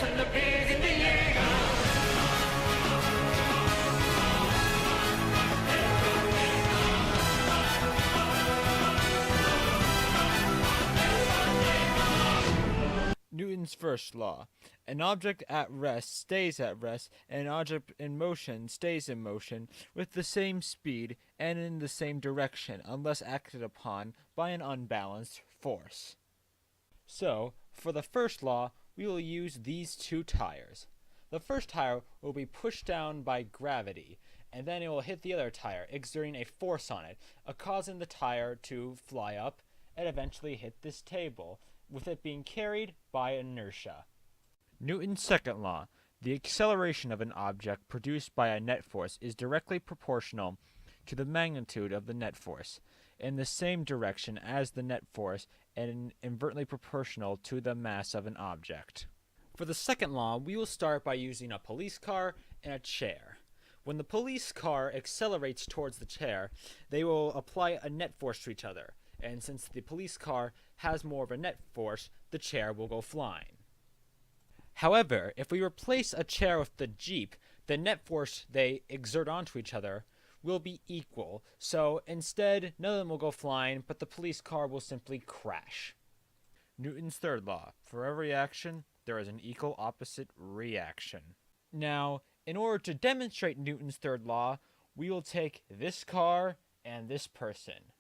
and the beer's in the air. Newton's first law. An object at rest stays at rest, and an object in motion stays in motion with the same speed and in the same direction unless acted upon by an unbalanced force. So, for the first law, we will use these two tires. The first tire will be pushed down by gravity, and then it will hit the other tire, exerting a force on it, causing the tire to fly up and eventually hit this table, with it being carried by inertia. Newton's second law. The acceleration of an object produced by a net force is directly proportional to the magnitude of the net force, in the same direction as the net force and inversely proportional to the mass of an object. For the second law, we will start by using a police car and a chair. When the police car accelerates towards the chair, they will apply a net force to each other, and since the police car has more of a net force, the chair will go flying. However, if we replace a chair with the Jeep, the net force they exert onto each other will be equal, so instead none of them will go flying, but the police car will simply crash. Newton's third law. For every action, there is an equal opposite reaction. Now, in order to demonstrate Newton's third law, we will take this car and this person.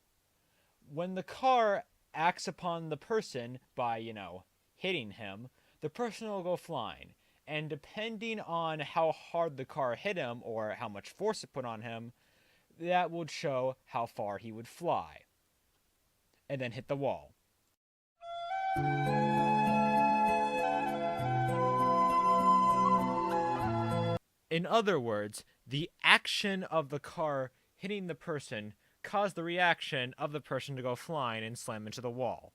When the car acts upon the person by, hitting him, the person will go flying. And depending on how hard the car hit him or how much force it put on him, that would show how far he would fly. And then hit the wall. In other words, the action of the car hitting the person caused the reaction of the person to go flying and slam into the wall.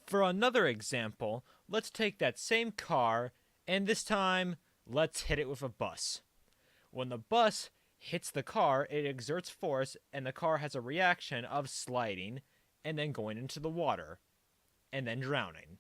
For another example, let's take that same car, and this time, let's hit it with a bus. When the bus hits the car, it exerts force, and the car has a reaction of sliding, and then going into the water, and then drowning.